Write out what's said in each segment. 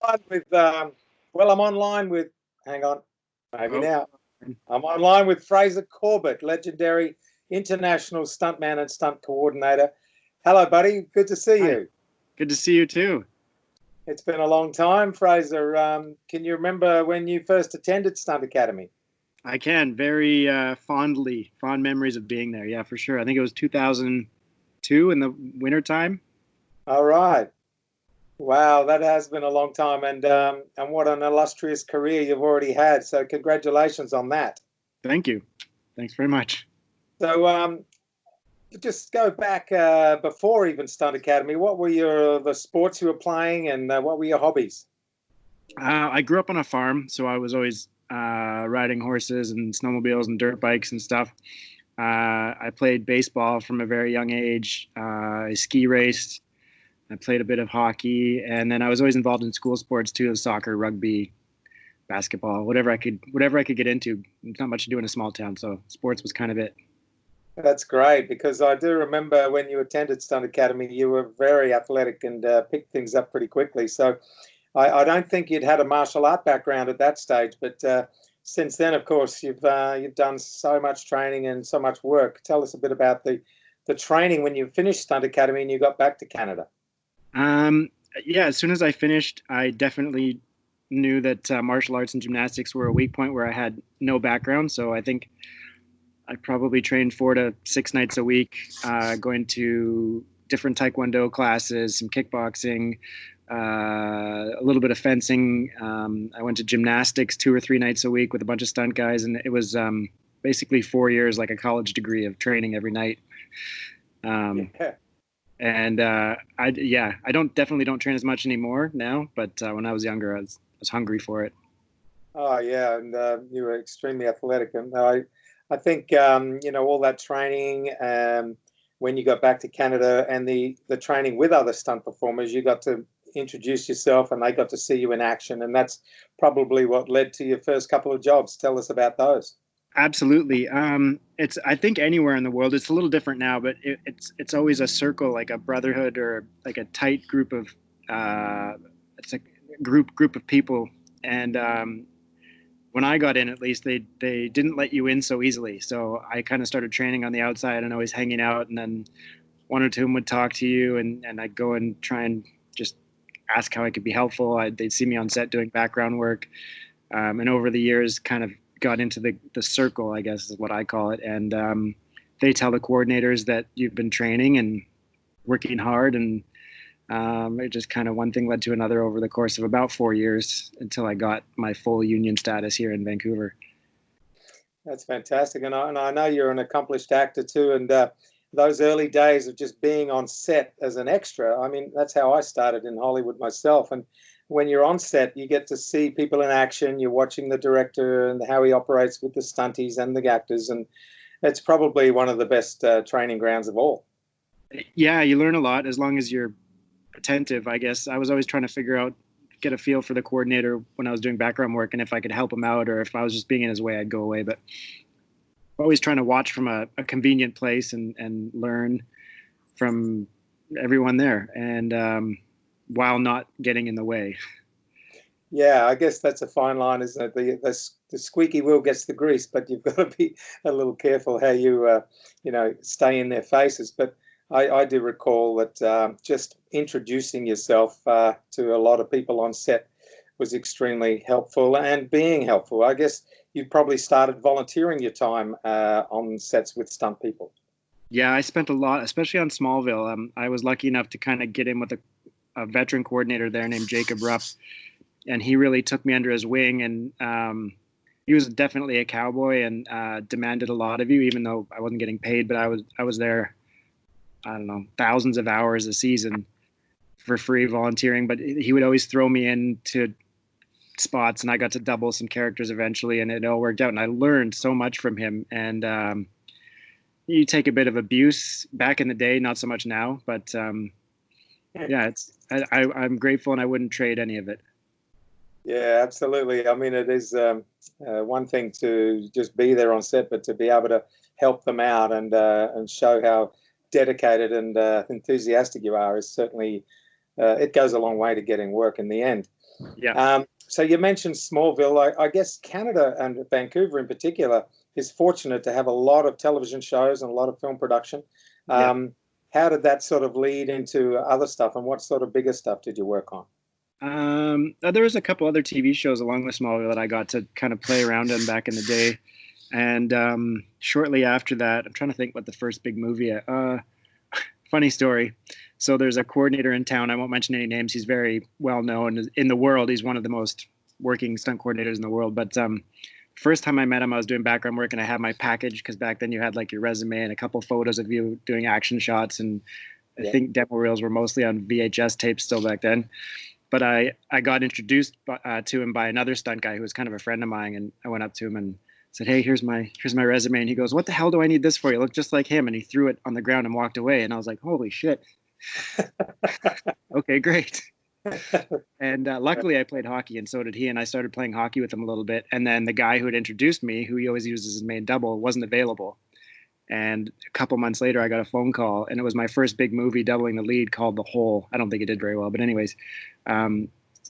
On with, I'm online with, hang on, maybe Oh, now. I'm online with Fraser Corbett, legendary international stuntman and stunt coordinator. Hello, buddy. Good to see hi. you. Good to see you too. It's been a long time, Fraser. Can you remember when you first attended Stunt Academy? I can very fond memories of being there. Yeah, for sure. I think it was 2002 in the winter time. All right. Wow, that has been a long time, and what an illustrious career you've already had. So congratulations on that. Thank you. Thanks very much. So just go back before even Stunt Academy. What were the sports you were playing, and what were your hobbies? I grew up on a farm, so I was always riding horses and snowmobiles and dirt bikes and stuff. I played baseball from a very young age. I ski raced. I played a bit of hockey, and then I was always involved in school sports too, soccer, rugby, basketball, whatever I could get into. There's not much to do in a small town, so sports was kind of it. That's great because I do remember when you attended Stunt Academy, you were very athletic and picked things up pretty quickly. So I don't think you'd had a martial art background at that stage, but since then, of course, you've done so much training and so much work. Tell us a bit about the training when you finished Stunt Academy and you got back to Canada. Um, yeah, as soon as I finished, I definitely knew that martial arts and gymnastics were a weak point where I had no background. So I think I probably trained 4 to 6 nights a week, going to different taekwondo classes, some kickboxing, a little bit of fencing. I went to gymnastics 2 or 3 nights a week with a bunch of stunt guys, and it was basically 4 years, like a college degree of training every night. Um, Yeah. and I don't definitely don't train as much anymore now, but when I was younger, I was hungry for it. Oh yeah, and you were extremely athletic, and I think all that training when you got back to Canada and the training with other stunt performers, you got to introduce yourself, and they got to see you in action, and that's probably what led to your first couple of jobs. Tell us about those. Absolutely. It's I think anywhere in the world, it's a little different now, but it's always a circle, like a brotherhood or like a tight group of uh, it's a group of people. And when I got in, at least they didn't let you in so easily. So I kind of started training on the outside and always hanging out, and then one or two of them would talk to you, and I'd go and try and just ask how I could be helpful. They'd see me on set doing background work, and over the years, kind of got into the circle, I guess is what I call it. And they tell the coordinators that you've been training and working hard, and it just kind of one thing led to another over the course of about 4 years until I got my full union status here in Vancouver. That's fantastic, and I know you're an accomplished actor too, and those early days of just being on set as an extra. I mean, that's how I started in Hollywood myself, and when you're on set, you get to see people in action. You're watching the director and how he operates with the stunties and the actors, and it's probably one of the best training grounds of all. Yeah, you learn a lot as long as you're attentive, I guess. I was always trying to get a feel for the coordinator when I was doing background work, and if I could help him out or if I was just being in his way, I'd go away. But always trying to watch from a convenient place and learn from everyone there, and while not getting in the way. Yeah, I guess that's a fine line, isn't it? The squeaky wheel gets the grease, but you've got to be a little careful how you stay in their faces. But I do recall that just introducing yourself to a lot of people on set was extremely helpful and being helpful. I guess you probably started volunteering your time on sets with stunt people. Yeah, I spent a lot, especially on Smallville. I was lucky enough to kind of get in with a veteran coordinator there named Jacob Rupp, and he really took me under his wing. And he was definitely a cowboy and demanded a lot of you, even though I wasn't getting paid. But I was there, I don't know, thousands of hours a season for free volunteering. But he would always throw me into spots, and I got to double some characters eventually, and it all worked out. And I learned so much from him. And you take a bit of abuse back in the day, not so much now, but yeah, I'm grateful, and I wouldn't trade any of it. Yeah, absolutely. I mean, it is one thing to just be there on set, but to be able to help them out and show how dedicated and enthusiastic you are is certainly it goes a long way to getting work in the end. Yeah. So you mentioned Smallville. I guess Canada and Vancouver in particular is fortunate to have a lot of television shows and a lot of film production. Yeah. How did that sort of lead into other stuff, and what sort of bigger stuff did you work on? There was a couple other TV shows along with Smallville that I got to kind of play around in back in the day. And shortly after that, I'm trying to think what the first big movie. Funny story. So there's a coordinator in town. I won't mention any names. He's very well known in the world. He's one of the most working stunt coordinators in the world. But first time I met him, I was doing background work, and I had my package, because back then you had like your resume and a couple photos of you doing action shots. And I think demo reels were mostly on VHS tapes still back then. But I got introduced to him by another stunt guy who was kind of a friend of mine, and I went up to him and said, "Hey, here's my resume." And he goes, "What the hell do I need this for? You look just like him." And he threw it on the ground and walked away. And I was like, "Holy shit." Okay, great. And luckily I played hockey, and so did he. And I started playing hockey with him a little bit. And then the guy who had introduced me, who he always used as his main double, wasn't available. And a couple months later, I got a phone call, and it was my first big movie doubling the lead, called The Hole. I don't think it did very well, but anyways,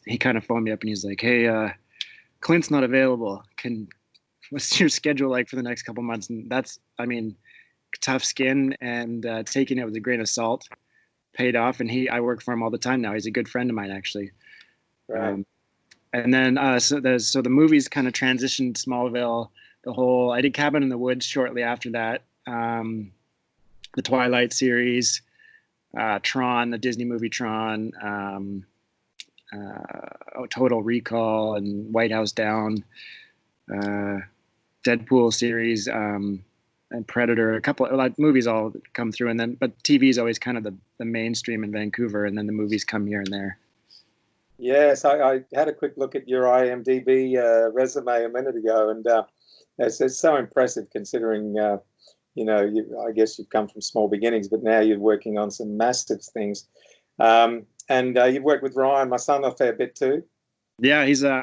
he kind of phoned me up and he's like, "Hey, Clint's not available. What's your schedule like for the next couple months?" And that's, I mean, tough skin, and taking it with a grain of salt paid off. And I work for him all the time now. He's a good friend of mine, actually. Right. And then so the movies kind of transitioned. Smallville, The Hole. I did Cabin in the Woods shortly after that. The Twilight series, Tron, the Disney movie Tron, Total Recall, and White House Down, Deadpool series, and Predator. A couple like movies all come through, and then but TV is always kind of the mainstream in Vancouver, and then the movies come here and there. Yes, I had a quick look at your IMDb resume a minute ago, and it's so impressive considering I guess you've come from small beginnings, but now you're working on some massive things. And you've worked with Ryan, my son, a fair bit too. Yeah,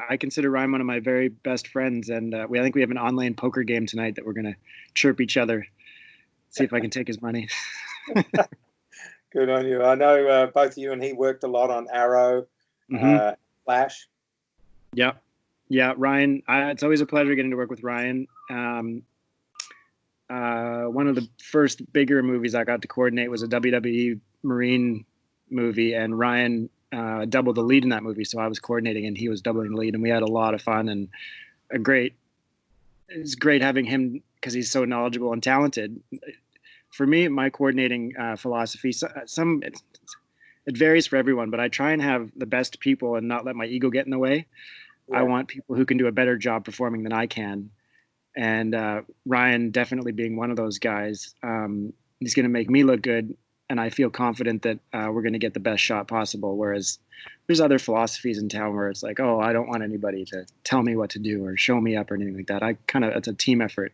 I consider Ryan one of my very best friends, and I think we have an online poker game tonight that we're gonna chirp each other, see if I can take his money. Good on you. I know both you and he worked a lot on Arrow, Flash. Yeah, Ryan. It's always a pleasure getting to work with Ryan. One of the first bigger movies I got to coordinate was a WWE Marine movie, and Ryan doubled the lead in that movie. So I was coordinating and he was doubling the lead, and we had a lot of fun, and it's great having him because he's so knowledgeable and talented. For me, my coordinating philosophy, it varies for everyone, but I try and have the best people and not let my ego get in the way. Yeah. I want people who can do a better job performing than I can. And Ryan definitely being one of those guys. He's going to make me look good, and I feel confident that we're going to get the best shot possible. Whereas there's other philosophies in town where it's like, oh, I don't want anybody to tell me what to do or show me up or anything like that. It's a team effort.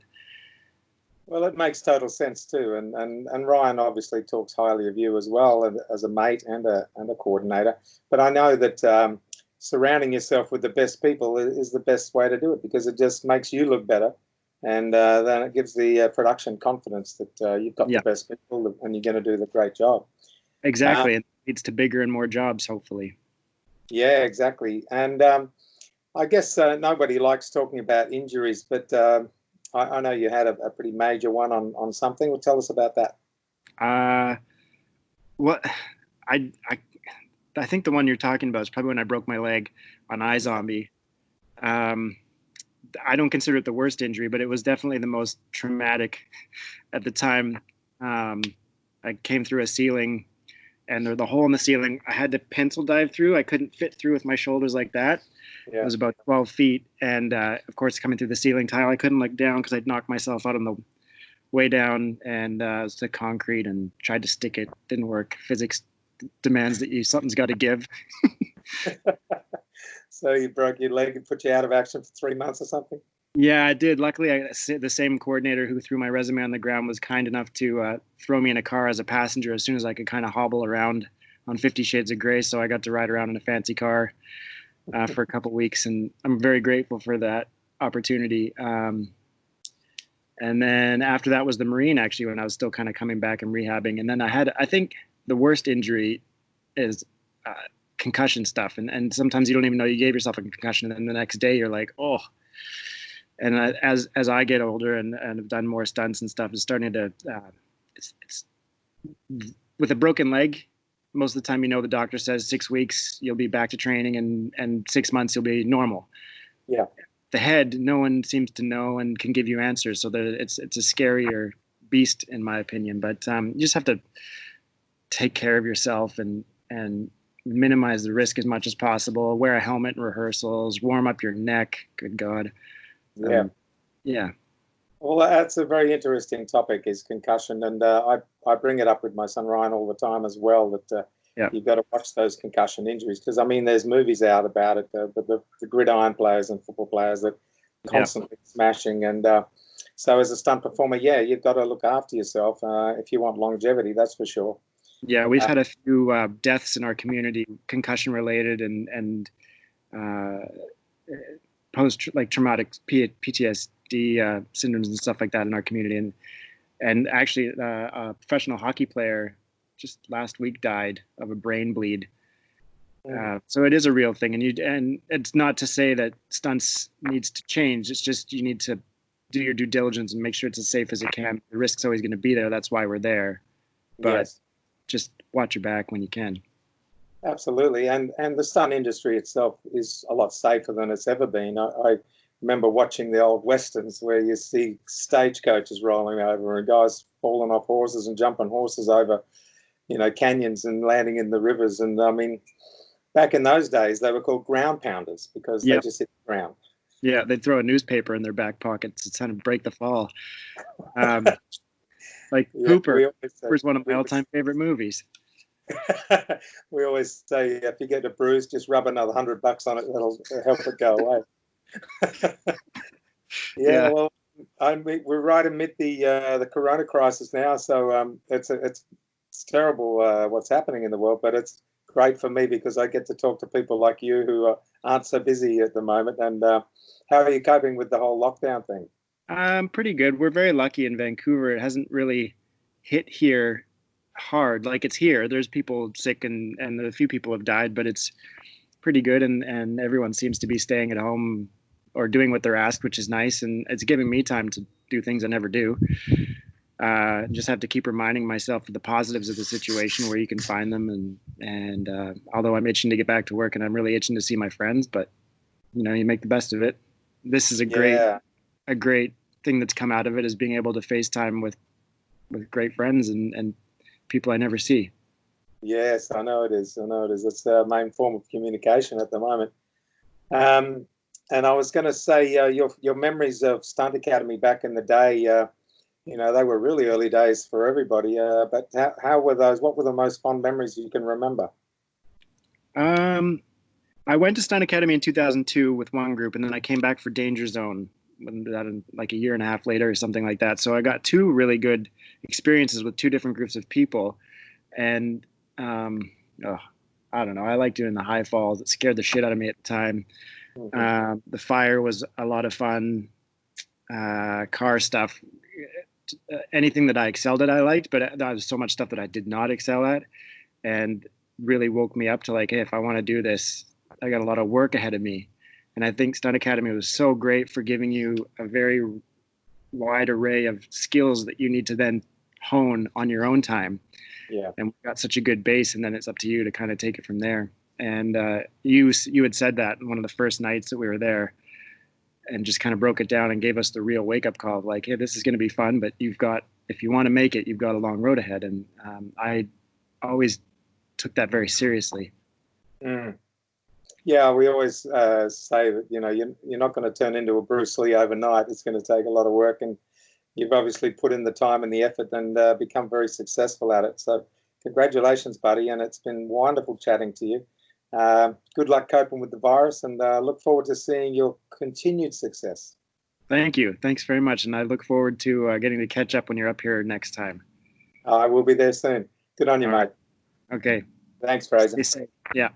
Well, it makes total sense too. And Ryan obviously talks highly of you as well as a mate and a coordinator. But I know that surrounding yourself with the best people is the best way to do it, because it just makes you look better. And then it gives the production confidence that you've got the best people and you're going to do the great job. Exactly. It leads to bigger and more jobs, hopefully. Yeah, exactly. And I guess nobody likes talking about injuries, but I know you had a pretty major one on something. Well, tell us about that. What I think the one you're talking about is probably when I broke my leg on iZombie. I don't consider it the worst injury, but it was definitely the most traumatic at the time. I came through a ceiling, and the hole in the ceiling, I had to pencil dive through. I couldn't fit through with my shoulders like that. Yeah. It was about 12 feet. And of course, coming through the ceiling tile, I couldn't look down because I'd knocked myself out on the way down, and it was the concrete, and tried to stick it. Didn't work. Physics demands that something's got to give. So you broke your leg and put you out of action for 3 months or something? Yeah, I did. Luckily, the same coordinator who threw my resume on the ground was kind enough to throw me in a car as a passenger as soon as I could kind of hobble around on 50 Shades of Grey. So I got to ride around in a fancy car for a couple weeks, and I'm very grateful for that opportunity. And then after that was the Marine, actually, when I was still kind of coming back and rehabbing. And then I think the worst injury is concussion stuff, and sometimes you don't even know you gave yourself a concussion, and then the next day you're like, oh. And as I get older and have done more stunts and stuff, it's starting to it's with a broken leg. Most of the time, the doctor says 6 weeks you'll be back to training, and 6 months you'll be normal. Yeah. The head, no one seems to know and can give you answers, so that it's a scarier beast in my opinion. But you just have to take care of yourself and minimize the risk as much as possible. Wear a helmet in rehearsals. Warm up your neck. Good God. Yeah. Yeah. Well, that's a very interesting topic, is concussion, and I bring it up with my son Ryan all the time as well. That you've got to watch those concussion injuries, because I mean, there's movies out about it. The gridiron players and football players that constantly smashing, and so as a stunt performer, you've got to look after yourself if you want longevity. That's for sure. Yeah, we've had a few deaths in our community, concussion related, and post traumatic PTSD syndromes and stuff like that in our community. And actually, a professional hockey player just last week died of a brain bleed. So it is a real thing, and it's not to say that stunts needs to change. It's just you need to do your due diligence and make sure it's as safe as it can. The risk's always going to be there. That's why we're there. But just watch your back when you can. Absolutely, and the stunt industry itself is a lot safer than it's ever been. I remember watching the old westerns where you see stagecoaches rolling over and guys falling off horses and jumping horses over, canyons and landing in the rivers. And I mean, back in those days, they were called ground pounders because they just hit the ground. Yeah, they'd throw a newspaper in their back pockets to kind of break the fall. Hooper. Hooper's one of my all-time favorite movies. We always say if you get a bruise, just rub another $100 on it. That'll help it go away. Well, we're right amid the Corona crisis now, so it's terrible what's happening in the world. But it's great for me because I get to talk to people like you who aren't so busy at the moment. And how are you coping with the whole lockdown thing? Pretty good. We're very lucky in Vancouver. It hasn't really hit here hard. Like, it's here. There's people sick and a few people have died, but it's pretty good. And everyone seems to be staying at home or doing what they're asked, which is nice. And it's giving me time to do things I never do. Just have to keep reminding myself of the positives of the situation where you can find them. And although I'm itching to get back to work and I'm really itching to see my friends, but you make the best of it. This is a great thing that's come out of it, is being able to FaceTime with great friends and people I never see. Yes, I know it is. It's the main form of communication at the moment. And I was going to say, your memories of Stunt Academy back in the day, they were really early days for everybody. But how were those? What were the most fond memories you can remember? I went to Stunt Academy in 2002 with one group, and then I came back for Danger Zone like a year and a half later or something like that. So I got two really good experiences with two different groups of people. And I don't know, I like doing the high falls. It scared the shit out of me at the time. The fire was a lot of fun. Car stuff, anything that I excelled at I liked, but there was so much stuff that I did not excel at, and really woke me up to like, hey, if I want to do this, I got a lot of work ahead of me. And I think Stunt Academy was so great for giving you a very wide array of skills that you need to then hone on your own time. Yeah. And we got such a good base, and then it's up to you to kind of take it from there. And you had said that in one of the first nights that we were there, and just kind of broke it down and gave us the real wake-up call of like, hey, this is going to be fun, but if you want to make it, you've got a long road ahead. And I always took that very seriously. Yeah, we always say that, you're not going to turn into a Bruce Lee overnight. It's going to take a lot of work, and you've obviously put in the time and the effort and become very successful at it. So congratulations, buddy, and it's been wonderful chatting to you. Good luck coping with the virus, and look forward to seeing your continued success. Thank you. Thanks very much, and I look forward to getting to catch up when you're up here next time. I will be there soon. Good on you, mate. Okay. Thanks, Fraser. Stay safe. Yeah.